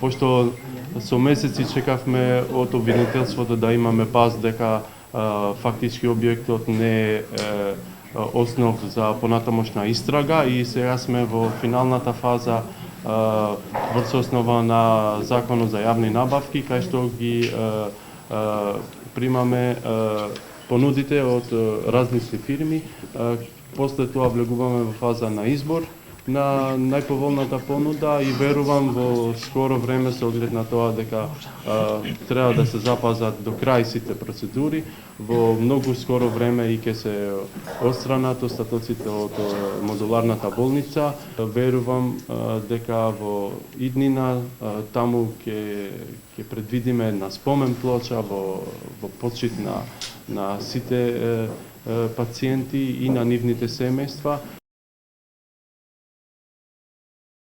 пошто со месеци чекавме од обвинителството да имаме паз дека фактички објектот не е основ за понатамошна истрага и сега сме во финалната фаза врз основа на Законот за јавни набавки, кај што ги примаме понудите од различни фирми. После тоа влегуваме во фаза на избор на најповолната понуда и верувам во скоро време со оглед на тоа дека треба да се запазат до крај сите процедури, во многу скоро време и ќе се отстранат остатоците од модуларната болница. Верувам дека во иднина таму ќе предвидиме една спомен плоча во почит на сите пациенти и на нивните семејства.